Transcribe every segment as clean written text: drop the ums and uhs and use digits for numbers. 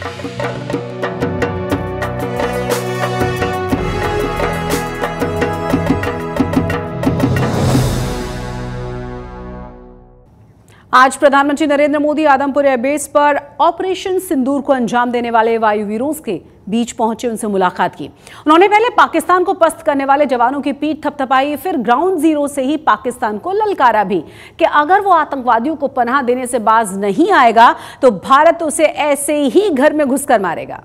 आज प्रधानमंत्री नरेंद्र मोदी आदमपुर एयरबेस पर ऑपरेशन सिंदूर को अंजाम देने वाले वायुवीरों के बीच पहुंचे, उनसे मुलाकात की। उन्होंने पहले पाकिस्तान को पस्त करने वाले जवानों की पीठ थपथपाई, फिर ग्राउंड जीरो से ही पाकिस्तान को ललकारा भी कि अगर वो आतंकवादियों को पनाह देने से बाज नहीं आएगा तो भारत उसे ऐसे ही घर में घुसकर मारेगा।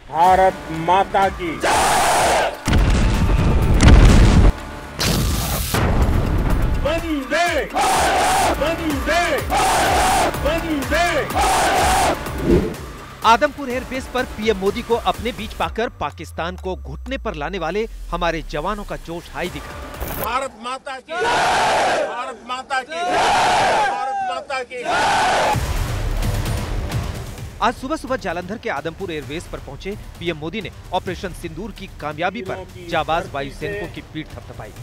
भारत माता की वंदे वंदे वंदे। आदमपुर एयरबेस पर पीएम मोदी को अपने बीच पाकर पाकिस्तान को घुटने पर लाने वाले हमारे जवानों का जोश हाई दिखा। भारत माता की, भारत माता की, भारत माता की। आज सुबह सुबह जालंधर के आदमपुर एयरबेस पर पहुंचे पीएम मोदी ने ऑपरेशन सिंदूर की कामयाबी पर जाबाज वायु सैनिकों की पीठ थपथपाई।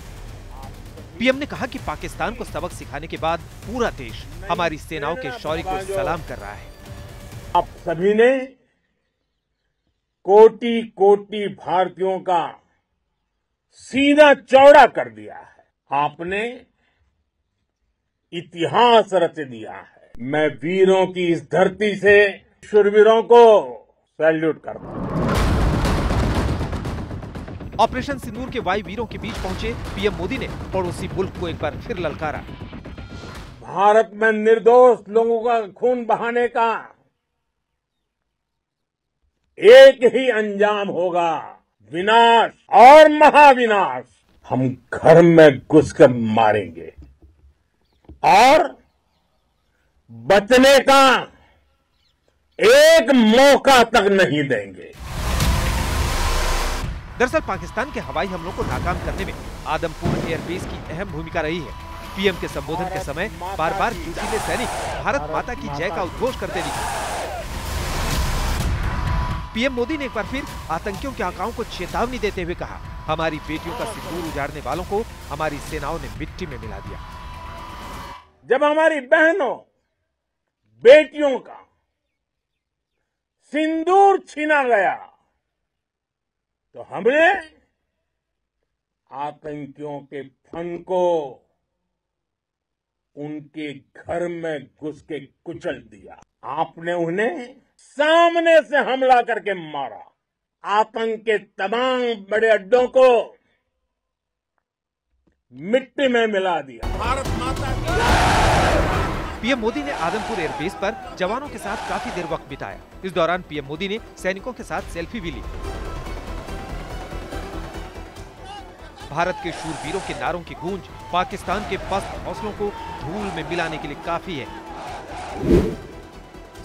पीएम ने कहा कि पाकिस्तान को सबक सिखाने के बाद पूरा देश हमारी सेनाओं के शौर्य को सलाम कर रहा है। आप सभी ने कोटि कोटि भारतीयों का सीना चौड़ा कर दिया है। आपने इतिहास रच दिया है। मैं वीरों की इस धरती से शूरवीरों को सैल्यूट करता हूं। ऑपरेशन सिंदूर के वायु वीरों के बीच पहुंचे पीएम मोदी ने पड़ोसी मुल्क को एक बार फिर ललकारा। भारत में निर्दोष लोगों का खून बहाने का एक ही अंजाम होगा, विनाश और महाविनाश। हम घर में घुसकर मारेंगे और बचने का एक मौका तक नहीं देंगे। दरअसल पाकिस्तान के हवाई हमलों को नाकाम करने में आदमपुर एयरबेस की अहम भूमिका रही है। पीएम के संबोधन के समय बार बार जोशीले सैनिक भारत माता की जय का उद्घोष करते दिखे। पीएम मोदी ने एक बार फिर आतंकियों के आकाओं को चेतावनी देते हुए कहा, हमारी बेटियों का सिंदूर उजाड़ने वालों को हमारी सेनाओं ने मिट्टी में मिला दिया। जब हमारी बहनों बेटियों का सिंदूर छीना गया तो हमने आतंकियों के फन को उनके घर में घुस के कुचल दिया। आपने उन्हें सामने से हमला करके मारा। आतंक के तमाम बड़े अड्डों को मिट्टी में मिला दिया। भारत माता की। पीएम मोदी ने आदमपुर एयरबेस पर जवानों के साथ काफी देर वक्त बिताया। इस दौरान पीएम मोदी ने सैनिकों के साथ सेल्फी भी ली। भारत के शूरवीरों के नारों की गूंज पाकिस्तान के पस्त हौसलों को धूल में मिलाने के लिए काफी है।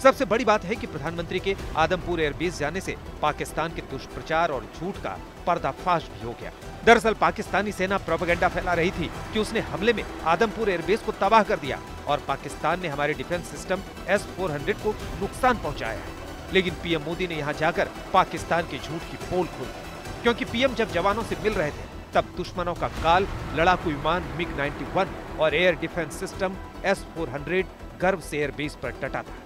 सबसे बड़ी बात है कि प्रधानमंत्री के आदमपुर एयरबेस जाने से पाकिस्तान के दुष्प्रचार और झूठ का पर्दाफाश भी हो गया। दरअसल पाकिस्तानी सेना प्रोपेगेंडा फैला रही थी कि उसने हमले में आदमपुर एयरबेस को तबाह कर दिया और पाकिस्तान ने हमारे डिफेंस सिस्टम S-400 को नुकसान पहुंचाया है। लेकिन पीएम मोदी ने यहां जाकर पाकिस्तान के झूठ की पोल खोली, क्योंकि पीएम जब जवानों से मिल रहे थे तब दुश्मनों का काल लड़ाकू विमान MiG-91 और एयर डिफेंस सिस्टम S-400 गर्व से एयरबेस पर डटा था,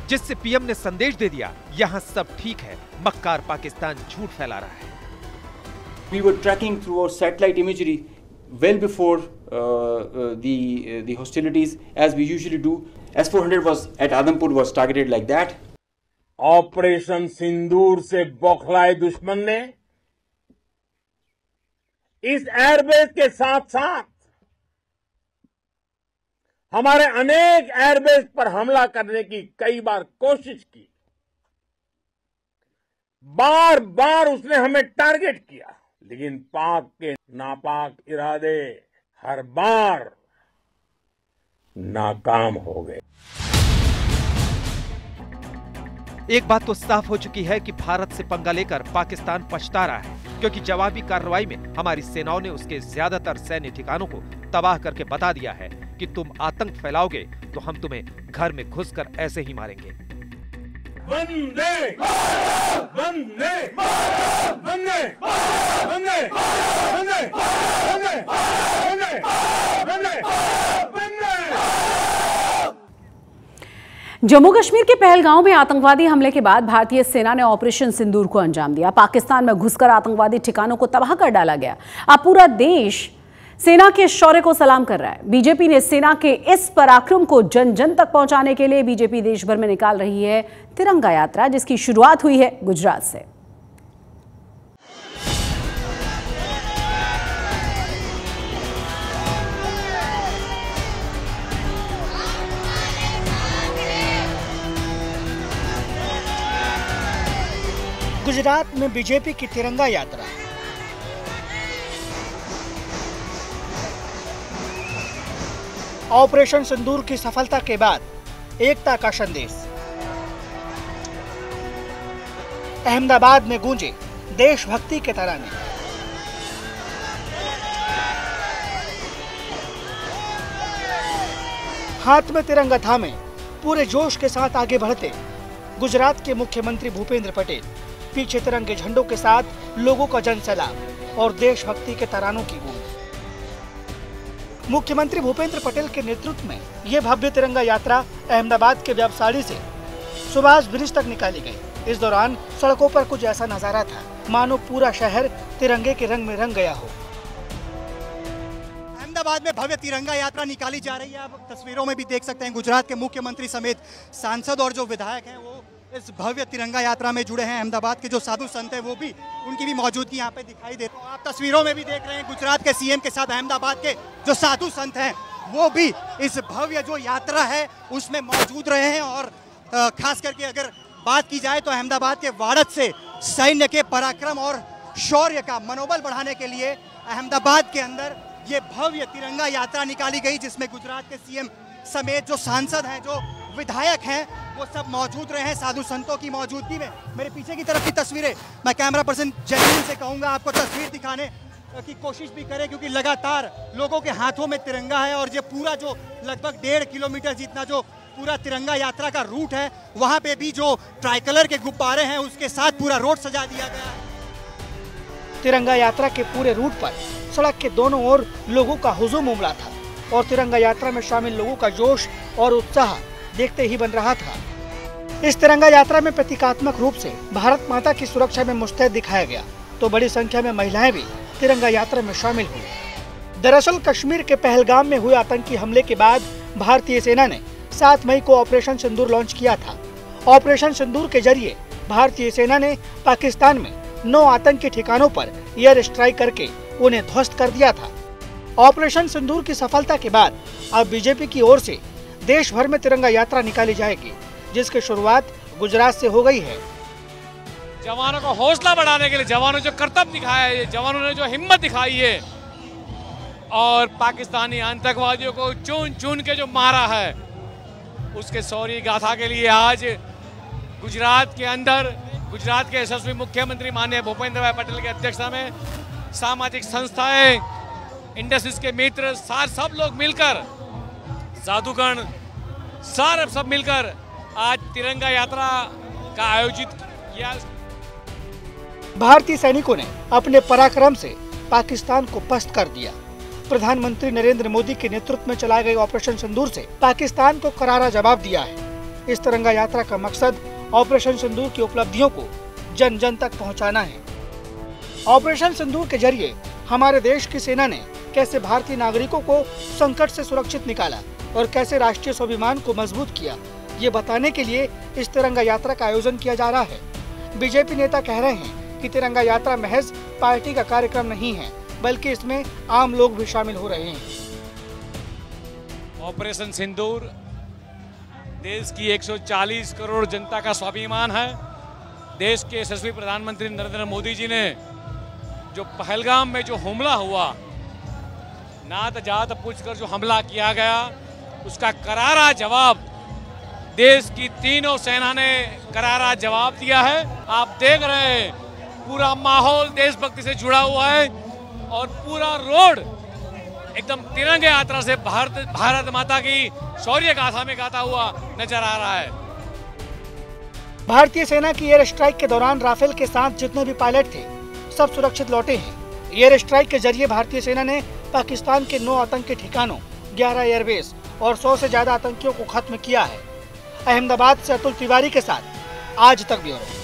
जिससे पीएम ने संदेश दे दिया, यहाँ सब ठीक है, मक्कार पाकिस्तान झूठ फैला रहा है। We were tracking through our satellite imagery well before the hostilities, as we usually do. S-400 was at Adampur was targeted like that. Operation Sindoor से बौखलाए दुश्मन ने इस एयरबेस के साथ साथ हमारे अनेक एयरबेस पर हमला करने की कई बार कोशिश की। बार बार उसने हमें टारगेट किया, लेकिन पाक के नापाक इरादे हर बार नाकाम हो गए। एक बात तो साफ हो चुकी है कि भारत से पंगा लेकर पाकिस्तान पछता रहा है, क्योंकि जवाबी कार्रवाई में हमारी सेनाओं ने उसके ज्यादातर सैन्य ठिकानों को तबाह करके बता दिया है कि तुम आतंक फैलाओगे तो हम तुम्हें घर में घुसकर ऐसे ही मारेंगे। वंदे वंदे वंदे वंदे वंदे वंदे वंदे वंदे वंदे। जम्मू कश्मीर के पहलगांव में आतंकवादी हमले के बाद भारतीय सेना ने ऑपरेशन सिंदूर को अंजाम दिया। पाकिस्तान में घुसकर आतंकवादी ठिकानों को तबाह कर डाला गया। अब पूरा देश सेना के शौर्य को सलाम कर रहा है। बीजेपी ने सेना के इस पराक्रम को जन जन तक पहुंचाने के लिए बीजेपी देश भर में निकाल रही है तिरंगा यात्रा, जिसकी शुरुआत हुई है गुजरात से। गुजरात में बीजेपी की तिरंगा यात्रा। ऑपरेशन सिंदूर की सफलता के बाद एकता का संदेश। अहमदाबाद में गूंजे देशभक्ति के तराने। हाथ में तिरंगा थामे पूरे जोश के साथ आगे बढ़ते गुजरात के मुख्यमंत्री भूपेंद्र पटेल। पीछे तिरंगे झंडों के साथ लोगों का जन सैलाब और देशभक्ति के तरानों की गूंज। मुख्यमंत्री भूपेंद्र पटेल के नेतृत्व में ये भव्य तिरंगा यात्रा अहमदाबाद के व्यापसाड़ी से सुभाष ब्रिज तक निकाली गई। इस दौरान सड़कों पर कुछ ऐसा नजारा था मानो पूरा शहर तिरंगे के रंग में रंग गया हो। अहमदाबाद में भव्य तिरंगा यात्रा निकाली जा रही है। आप तस्वीरों में भी देख सकते हैं गुजरात के मुख्यमंत्री समेत सांसद और जो विधायक हैं वो इस भव्य तिरंगा यात्रा में जुड़े हैं। अहमदाबाद के जो साधु संत हैं वो भी, उनकी भी मौजूदगी यहाँ पे दिखाई दे रही है। आप तस्वीरों में भी देख रहे हैं गुजरात के सीएम के साथ अहमदाबाद के जो साधु संत हैं वो भी इस भव्य जो यात्रा है उसमें मौजूद रहे हैं। और खास करके अगर बात की जाए तो अहमदाबाद के वाड़द से सैन्य के पराक्रम और शौर्य का मनोबल बढ़ाने के लिए अहमदाबाद के अंदर ये भव्य तिरंगा यात्रा निकाली गई, जिसमें गुजरात के सीएम समेत जो सांसद हैं, जो विधायक हैं, वो सब मौजूद रहे हैं साधु संतों की मौजूदगी में। मेरे पीछे की तरफ की तस्वीरें मैं कैमरा पर्सन जैन से कहूंगा आपको तस्वीर दिखाने की कोशिश भी करें, क्योंकि लगातार लोगों के हाथों में तिरंगा है। और ये पूरा जो लगभग 1.5 किलोमीटर जितना जो पूरा तिरंगा यात्रा का रूट है, वहां पे भी जो ट्राइकलर के गुब्बारे हैं उसके साथ पूरा रोड सजा दिया गया है। तिरंगा यात्रा के पूरे रूट पर सड़क के दोनों ओर लोगों का हुजूम उमड़ा था और तिरंगा यात्रा में शामिल लोगों का जोश और उत्साह देखते ही बन रहा था। इस तिरंगा यात्रा में प्रतीकात्मक रूप से भारत माता की सुरक्षा में मुस्तैद दिखाया गया, तो बड़ी संख्या में महिलाएं भी तिरंगा यात्रा में शामिल हुई। दरअसल कश्मीर के पहलगाम में हुए आतंकी हमले के बाद भारतीय सेना ने 7 मई को ऑपरेशन सिंदूर लॉन्च किया था। ऑपरेशन सिंदूर के जरिए भारतीय सेना ने पाकिस्तान में 9 आतंकी ठिकानों पर एयर स्ट्राइक करके उन्हें ध्वस्त कर दिया था। ऑपरेशन सिंदूर की सफलता के बाद अब बीजेपी की ओर से देश भर में तिरंगा यात्रा निकाली जाएगी, जिसकी शुरुआत गुजरात से हो गई है। जवानों को हौसला बढ़ाने के लिए, जवानों जो कर्तव्य दिखाया है, जवानों ने जो हिम्मत दिखाई है और पाकिस्तानी आतंकवादियों को चुन चुन के जो मारा है, उसके शौर्य गाथा के लिए आज गुजरात के अंदर गुजरात के यशस्वी मुख्यमंत्री माननीय भूपेंद्र भाई पटेल की अध्यक्षता में सामाजिक संस्थाएं, इंडस्ट्रीज के मित्र, सब लोग मिलकर, साधुगण सब मिलकर आज तिरंगा यात्रा का आयोजित किया। भारतीय सैनिकों ने अपने पराक्रम से पाकिस्तान को पस्त कर दिया। प्रधानमंत्री नरेंद्र मोदी के नेतृत्व में चलाए गए ऑपरेशन सिंदूर से पाकिस्तान को करारा जवाब दिया है। इस तिरंगा यात्रा का मकसद ऑपरेशन सिंदूर की उपलब्धियों को जन जन तक पहुंचाना है। ऑपरेशन सिंदूर के जरिए हमारे देश की सेना ने कैसे भारतीय नागरिकों को संकट से सुरक्षित निकाला और कैसे राष्ट्रीय स्वाभिमान को मजबूत किया, ये बताने के लिए इस तिरंगा यात्रा का आयोजन किया जा रहा है। बीजेपी नेता कह रहे हैं कि तिरंगा यात्रा महज पार्टी का कार्यक्रम नहीं है, बल्कि इसमें आम लोग भी शामिल हो रहे हैं। ऑपरेशन सिंदूर देश की 140 करोड़ जनता का स्वाभिमान है। देश के यशस्वी प्रधानमंत्री नरेंद्र मोदी जी ने जो पहलगाम में जो हमला हुआ, नात जात पूछकर जो हमला किया गया, उसका करारा जवाब देश की तीनों सेना ने करारा जवाब दिया है। आप देख रहे हैं पूरा माहौल देशभक्ति से जुड़ा हुआ है और पूरा रोड एकदम तिरंगे यात्रा से भारत माता की शौर्य गाथा में गाता हुआ नजर आ रहा है। भारतीय सेना की एयर स्ट्राइक के दौरान राफेल के साथ जितने भी पायलट थे सब सुरक्षित लौटे हैं। एयर स्ट्राइक के जरिए भारतीय सेना ने पाकिस्तान के 9 आतंकी ठिकानों, 11 एयरबेस और 100 से ज्यादा आतंकियों को खत्म किया है। अहमदाबाद से अतुल तिवारी के साथ आज तक ब्यूरो।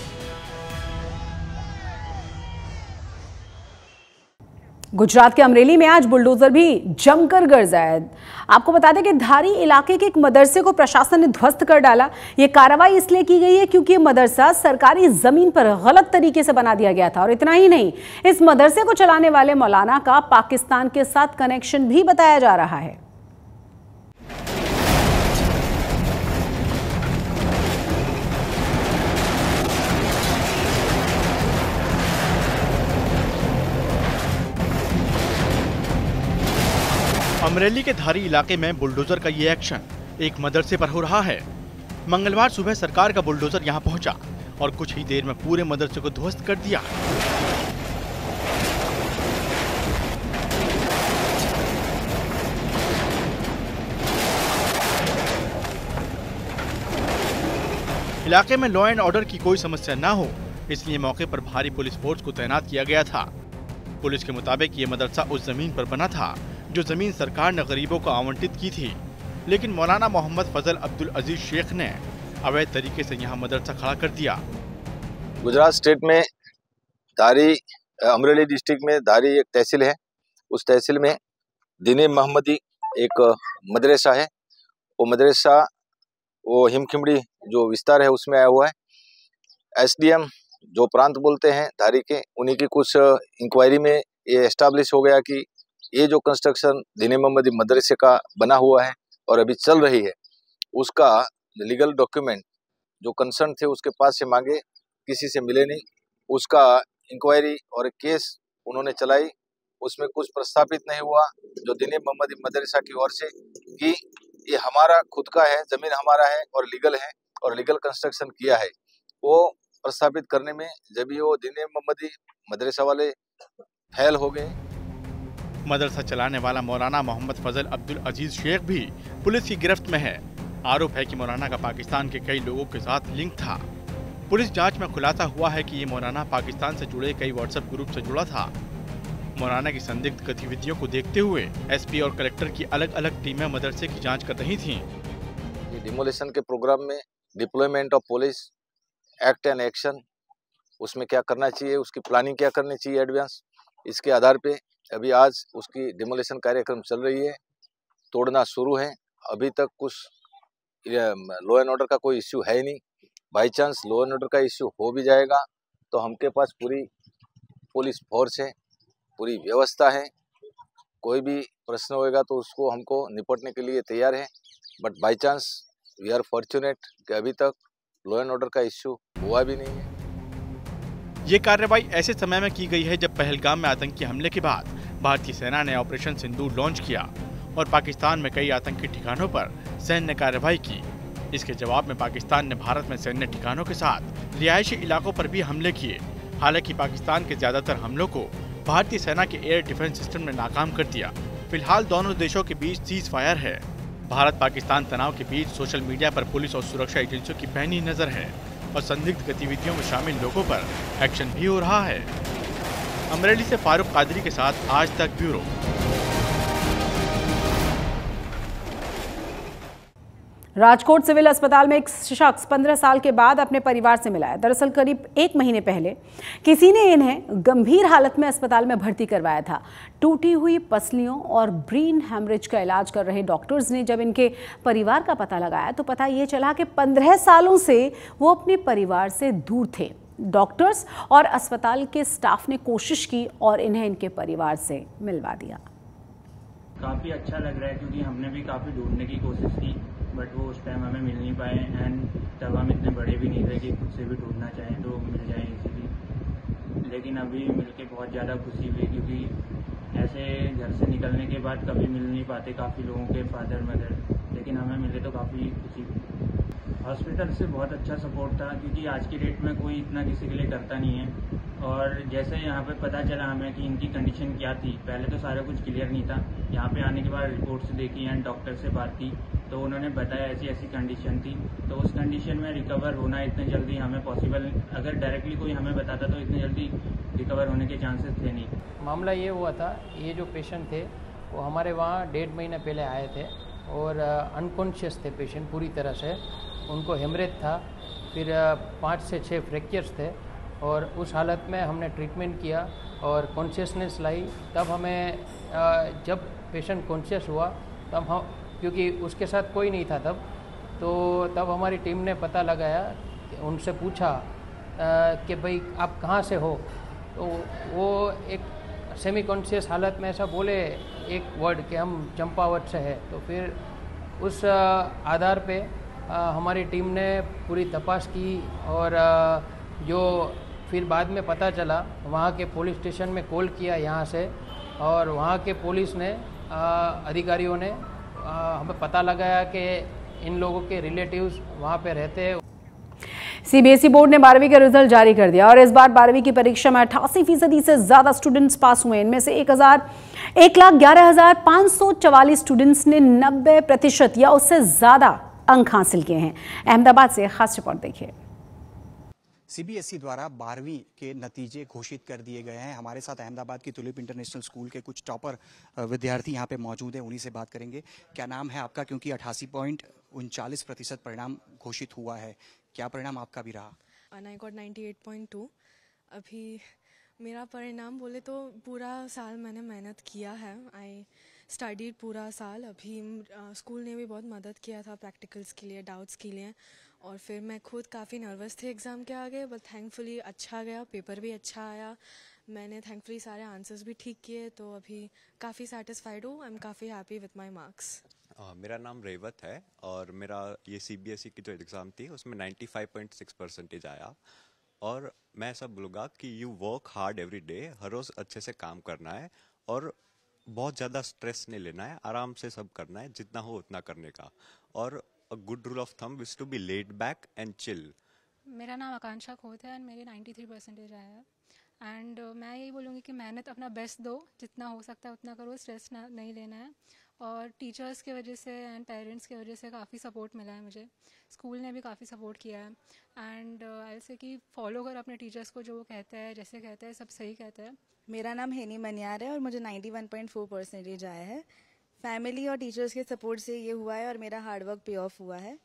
गुजरात के अमरेली में आज बुलडोजर भी जमकर गरजा है। आपको बता दें कि धारी इलाके के एक मदरसे को प्रशासन ने ध्वस्त कर डाला। ये कार्रवाई इसलिए की गई है क्योंकि ये मदरसा सरकारी जमीन पर गलत तरीके से बना दिया गया था। और इतना ही नहीं, इस मदरसे को चलाने वाले मौलाना का पाकिस्तान के साथ कनेक्शन भी बताया जा रहा है। अमरेली के धारी इलाके में बुलडोजर का ये एक्शन एक मदरसे पर हो रहा है। मंगलवार सुबह सरकार का बुलडोजर यहां पहुंचा और कुछ ही देर में पूरे मदरसे को ध्वस्त कर दिया। इलाके में लॉ एंड ऑर्डर की कोई समस्या न हो, इसलिए मौके पर भारी पुलिस फोर्स को तैनात किया गया था। पुलिस के मुताबिक ये मदरसा उस जमीन पर बना था जो जमीन सरकार ने गरीबों को आवंटित की थी, लेकिन मौलाना मोहम्मद फजल अब्दुल अजीज शेख ने अवैध तरीके से यहाँ मदरसा खड़ा कर दिया। गुजरात स्टेट में धारी, अमरेली डिस्ट्रिक्ट में धारी एक तहसील है। उस तहसील में दीन मोहम्मदी एक मदरसा है। वो मदरसा वो हिमखिमड़ी जो विस्तार है उसमें आया हुआ है। एसडीएम जो प्रांत बोलते हैं धारी के, उन्हीं की कुछ इंक्वायरी में ये एस्टैब्लिश हो गया कि ये जो कंस्ट्रक्शन दीन मोहम्मदी मदरसे का बना हुआ है और अभी चल रही है, उसका लीगल डॉक्यूमेंट जो कंसर्न थे उसके पास से मांगे, किसी से मिले नहीं। उसका इंक्वायरी और केस उन्होंने चलाई, उसमें कुछ प्रस्तापित नहीं हुआ जो दीन मोहम्मदी मदरसा की ओर से कि ये हमारा खुद का है, जमीन हमारा है और लीगल कंस्ट्रक्शन किया है। वो प्रस्तापित करने में जब वो दीन मोहम्मदी मदरसा वाले फेल हो गए। मदरसा चलाने वाला मौलाना मोहम्मद फजल अब्दुल अजीज शेख भी पुलिस की गिरफ्त में है। आरोप है कि मौलाना का पाकिस्तान के कई लोगों के साथ लिंक था। पुलिस जांच में खुलासा हुआ है कि ये मौलाना पाकिस्तान से जुड़े कई व्हाट्सएप ग्रुप से जुड़ा था। मौलाना की संदिग्ध गतिविधियों को देखते हुए एसपी और कलेक्टर की अलग अलग टीमें मदरसे की जाँच कर रही थी। ये डिमोलिशन के प्रोग्राम में deployment of police act and action, उसमें क्या करना चाहिए, उसकी प्लानिंग क्या करनी चाहिए एडवांस, इसके आधार पे अभी आज उसकी डिमोलिशन कार्यक्रम चल रही है। तोड़ना शुरू है। अभी तक कुछ लॉ एंड ऑर्डर का कोई इश्यू है ही नहीं। By chance law and order का इश्यू हो भी जाएगा तो हमके पास पूरी पुलिस फोर्स है, पूरी व्यवस्था है। कोई भी प्रश्न होएगा तो उसको हमको निपटने के लिए तैयार है। But by chance we are fortunate कि अभी तक लॉ एंड ऑर्डर का इश्यू हुआ भी नहीं है। ये कार्रवाई ऐसे समय में की गई है जब पहलगाम में आतंकी हमले के बाद भारतीय सेना ने ऑपरेशन सिंदूर लॉन्च किया और पाकिस्तान में कई आतंकी ठिकानों पर सैन्य कार्रवाई की। इसके जवाब में पाकिस्तान ने भारत में सैन्य ठिकानों के साथ रिहायशी इलाकों पर भी हमले किए। हालांकि पाकिस्तान के ज्यादातर हमलों को भारतीय सेना के एयर डिफेंस सिस्टम ने नाकाम कर दिया। फिलहाल दोनों देशों के बीच सीज फायर है। भारत पाकिस्तान तनाव के बीच सोशल मीडिया पर पुलिस और सुरक्षा एजेंसियों की पैनी नजर है और संदिग्ध गतिविधियों में शामिल लोगों पर एक्शन भी हो रहा है। अमरेली से फारूक कादरी के साथ आज तक ब्यूरो। राजकोट सिविल अस्पताल में एक शख्स 15 साल के बाद अपने परिवार से मिला है। दरअसल करीब 1 महीने पहले किसी ने इन्हें गंभीर हालत में अस्पताल में भर्ती करवाया था। टूटी हुई पसलियों और ब्रेन हैमरेज का इलाज कर रहे डॉक्टर्स ने जब इनके परिवार का पता लगाया तो पता ये चला कि 15 सालों से वो अपने परिवार से दूर थे। डॉक्टर्स और अस्पताल के स्टाफ ने कोशिश की और इन्हें इनके परिवार से मिलवा दिया। काफ़ी अच्छा लग रहा है क्योंकि हमने भी काफ़ी ढूंढने की कोशिश की बट वो उस टाइम हमें मिल नहीं पाए एंड तब हम इतने बड़े भी नहीं थे कि खुद से भी ढूंढना चाहें तो मिल जाए इजीली। लेकिन अभी मिलके बहुत ज़्यादा खुशी हुई क्योंकि ऐसे घर से निकलने के बाद कभी मिल नहीं पाते काफ़ी लोगों के फादर मदर, लेकिन हमें मिले तो काफ़ी खुशी हुई। हॉस्पिटल से बहुत अच्छा सपोर्ट था क्योंकि आज की डेट में कोई इतना किसी के लिए करता नहीं है। और जैसे यहाँ पे पता चला हमें कि इनकी कंडीशन क्या थी, पहले तो सारा कुछ क्लियर नहीं था। यहाँ पे आने के बाद रिपोर्ट्स देखी एंड डॉक्टर से बात की तो उन्होंने बताया ऐसी ऐसी कंडीशन थी। तो उस कंडीशन में रिकवर होना इतने जल्दी हमें पॉसिबल, अगर डायरेक्टली कोई हमें बताता तो इतने जल्दी रिकवर होने के चांसेस थे नहीं। मामला ये हुआ था, ये जो पेशेंट थे वो हमारे वहाँ 1.5 महीने पहले आए थे और अनकॉन्शियस थे पेशेंट पूरी तरह से। उनको हेमरेज था, फिर 5 से 6 फ्रैक्चर्स थे और उस हालत में हमने ट्रीटमेंट किया और कॉन्शियसनेस लाई। तब हमें जब पेशेंट कॉन्शियस हुआ तब हम, क्योंकि उसके साथ कोई नहीं था तब हमारी टीम ने पता लगाया, उनसे पूछा कि भाई आप कहाँ से हो, तो वो एक सेमी कॉन्शियस हालत में ऐसा बोले एक वर्ड कि हम चंपावत से है। तो फिर उस आधार पे हमारी टीम ने पूरी तपास की और जो फिर बाद में पता चला, वहाँ के पुलिस स्टेशन में कॉल किया यहाँ से और वहाँ के पुलिस ने अधिकारियों ने हमें पता लगाया कि इन लोगों के रिलेटिव्स वहाँ पे रहते हैं। सीबीएसई बोर्ड ने 12वीं का रिजल्ट जारी कर दिया और इस बार 12वीं की परीक्षा में 88% से ज्यादा स्टूडेंट्स पास हुए। इनमें से 1,11,544 स्टूडेंट्स ने 90% या उससे ज्यादा अंक हासिल किए हैं। अहमदाबाद से खास रिपोर्ट देखिए। सीबीएसई द्वारा 12वीं के नतीजे घोषित कर दिए गए हैं। हमारे साथ अहमदाबाद की तुलिप इंटरनेशनल स्कूल के कुछ टॉपर विद्यार्थी यहाँ पे मौजूद हैं, उन्हीं से बात करेंगे। क्या नाम है आपका? क्योंकि 88.39% परिणाम घोषित हुआ है, क्या परिणाम आपका भी रहा? I got 98.2। अभी मेरा परिणाम बोले तो पूरा साल मैंने मेहनत किया है, आई स्टडीड पूरा साल। अभी स्कूल ने भी बहुत मदद किया था प्रैक्टिकल्स के लिए, डाउट्स के लिए, और फिर मैं खुद काफ़ी नर्वस थे एग्ज़ाम के आगे, बट थैंकफुली अच्छा गया, पेपर भी अच्छा आया। मैंने थैंकफुली सारे आंसर्स भी ठीक किए, तो अभी काफ़ी सेटिस्फाइड हूँ। आई एम काफ़ी हैप्पी विथ माई मार्क्स। मेरा नाम रेवत है और मेरा ये सीबीएसई की जो एग्ज़ाम थी उसमें 95.6% आया। और मैं ऐसा बोलूँगा कि you work hard every day, हर रोज़ अच्छे से काम करना है और बहुत ज़्यादा स्ट्रेस नहीं लेना है, आराम से सब करना है, जितना हो उतना करने का। और a good rule of thumb is to be laid back and chill. मेरा नाम आकांक्षा खोत है और मेरे 93% आया है। एंड मैं यही बोलूँगी कि मेहनत अपना बेस्ट दो, जितना हो सकता है उतना करो, स्ट्रेस नहीं लेना है। और टीचर्स की वजह से एंड पेरेंट्स की वजह से काफ़ी सपोर्ट मिला है मुझे, स्कूल ने भी काफ़ी सपोर्ट किया है। एंड ऐसे कि फॉलो कर अपने टीचर्स को, जो वो कहते हैं, जैसे कहते हैं, सब सही कहते हैं। मेरा नाम हेनी मनियार है और मुझे 91.4% आया है। फैमिली और टीचर्स के सपोर्ट से ये हुआ है और मेरा हार्डवर्क पे ऑफ हुआ है।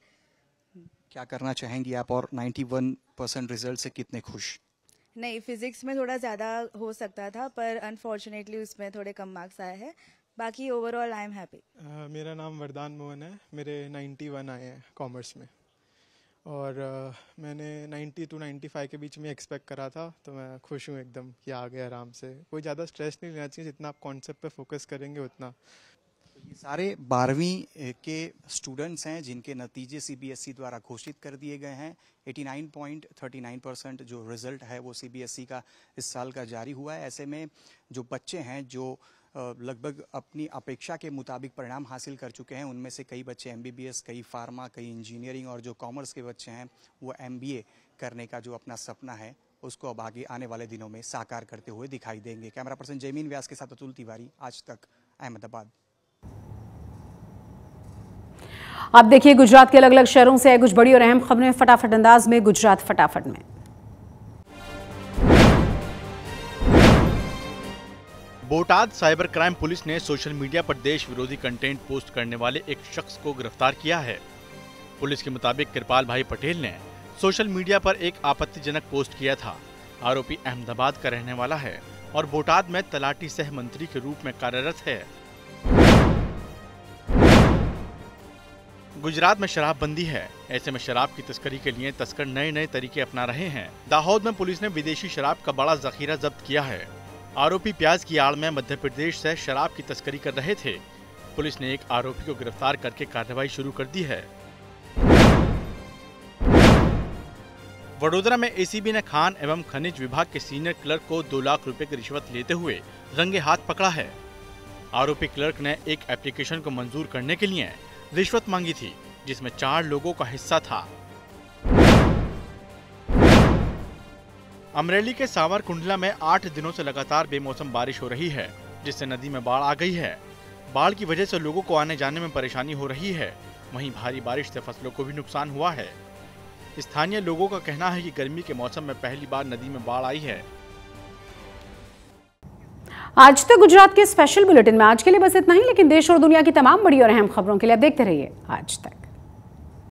क्या करना चाहेंगी आप और 91% रिजल्ट से कितने खुश? नहीं, फिजिक्स में थोड़ा ज़्यादा हो सकता था पर अनफॉर्चुनेटली उसमें थोड़े कम मार्क्स आए हैं। बाकी ओवरऑल आई एम हैप्पी। मेरा नाम वरदान मोहन है, मेरे 91 आए हैं कॉमर्स में और मैंने 90 to 95 के बीच में एक्सपेक्ट करा था, तो मैं खुश हूँ एकदम कि आ गया आराम से। कोई ज़्यादा स्ट्रेस नहीं लेना चाहिए, जितना आप कॉन्सेप्ट पे फोकस करेंगे उतना। ये सारे 12वीं के स्टूडेंट्स हैं जिनके नतीजे सीबीएसई द्वारा घोषित कर दिए गए हैं। 89.39% जो रिजल्ट है वो सीबीएसई का इस साल का जारी हुआ है। ऐसे में जो बच्चे हैं जो लगभग अपनी अपेक्षा के मुताबिक परिणाम हासिल कर चुके हैं, उनमें से कई बच्चे एमबीबीएस, कई फार्मा, कई इंजीनियरिंग, और जो कॉमर्स के बच्चे हैं वो एमबीए करने का जो अपना सपना है उसको अब आगे आने वाले दिनों में साकार करते हुए दिखाई देंगे। कैमरा पर्सन जयमीन व्यास के साथ अतुल तिवारी, आज तक, अहमदाबाद। आप देखिए गुजरात के अलग अलग शहरों से कुछ बड़ी और अहम खबरें फटाफट अंदाज में गुजरात फटाफट में। बोटाद साइबर क्राइम पुलिस ने सोशल मीडिया पर देश विरोधी कंटेंट पोस्ट करने वाले एक शख्स को गिरफ्तार किया है। पुलिस के मुताबिक कृपाल भाई पटेल ने सोशल मीडिया पर एक आपत्तिजनक पोस्ट किया था। आरोपी अहमदाबाद का रहने वाला है और बोटाद में तलाटी सह मंत्री के रूप में कार्यरत है। गुजरात में शराबबंदी है, ऐसे में शराब की तस्करी के लिए तस्कर नए नए तरीके अपना रहे हैं। दाहोद में पुलिस ने विदेशी शराब का बड़ा जखीरा जब्त किया है। आरोपी प्याज की आड़ में मध्य प्रदेश से शराब की तस्करी कर रहे थे। पुलिस ने एक आरोपी को गिरफ्तार करके कार्रवाई शुरू कर दी है। वडोदरा में एसीबी ने खान एवं खनिज विभाग के सीनियर क्लर्क को 2 लाख रुपए की रिश्वत लेते हुए रंगे हाथ पकड़ा है। आरोपी क्लर्क ने एक एप्लीकेशन को मंजूर करने के लिए रिश्वत मांगी थी, जिसमें 4 लोगों का हिस्सा था। अमरेली के सावरकुंडला में 8 दिनों से लगातार बेमौसम बारिश हो रही है, जिससे नदी में बाढ़ आ गई है। बाढ़ की वजह से लोगों को आने जाने में परेशानी हो रही है। वहीं भारी बारिश से फसलों को भी नुकसान हुआ है। स्थानीय लोगों का कहना है कि गर्मी के मौसम में पहली बार नदी में बाढ़ आई है। आज तक गुजरात के स्पेशल बुलेटिन में आज के लिए बस इतना ही, लेकिन देश और दुनिया की तमाम बड़ी और अहम खबरों के लिए आप देखते रहिए आज तक।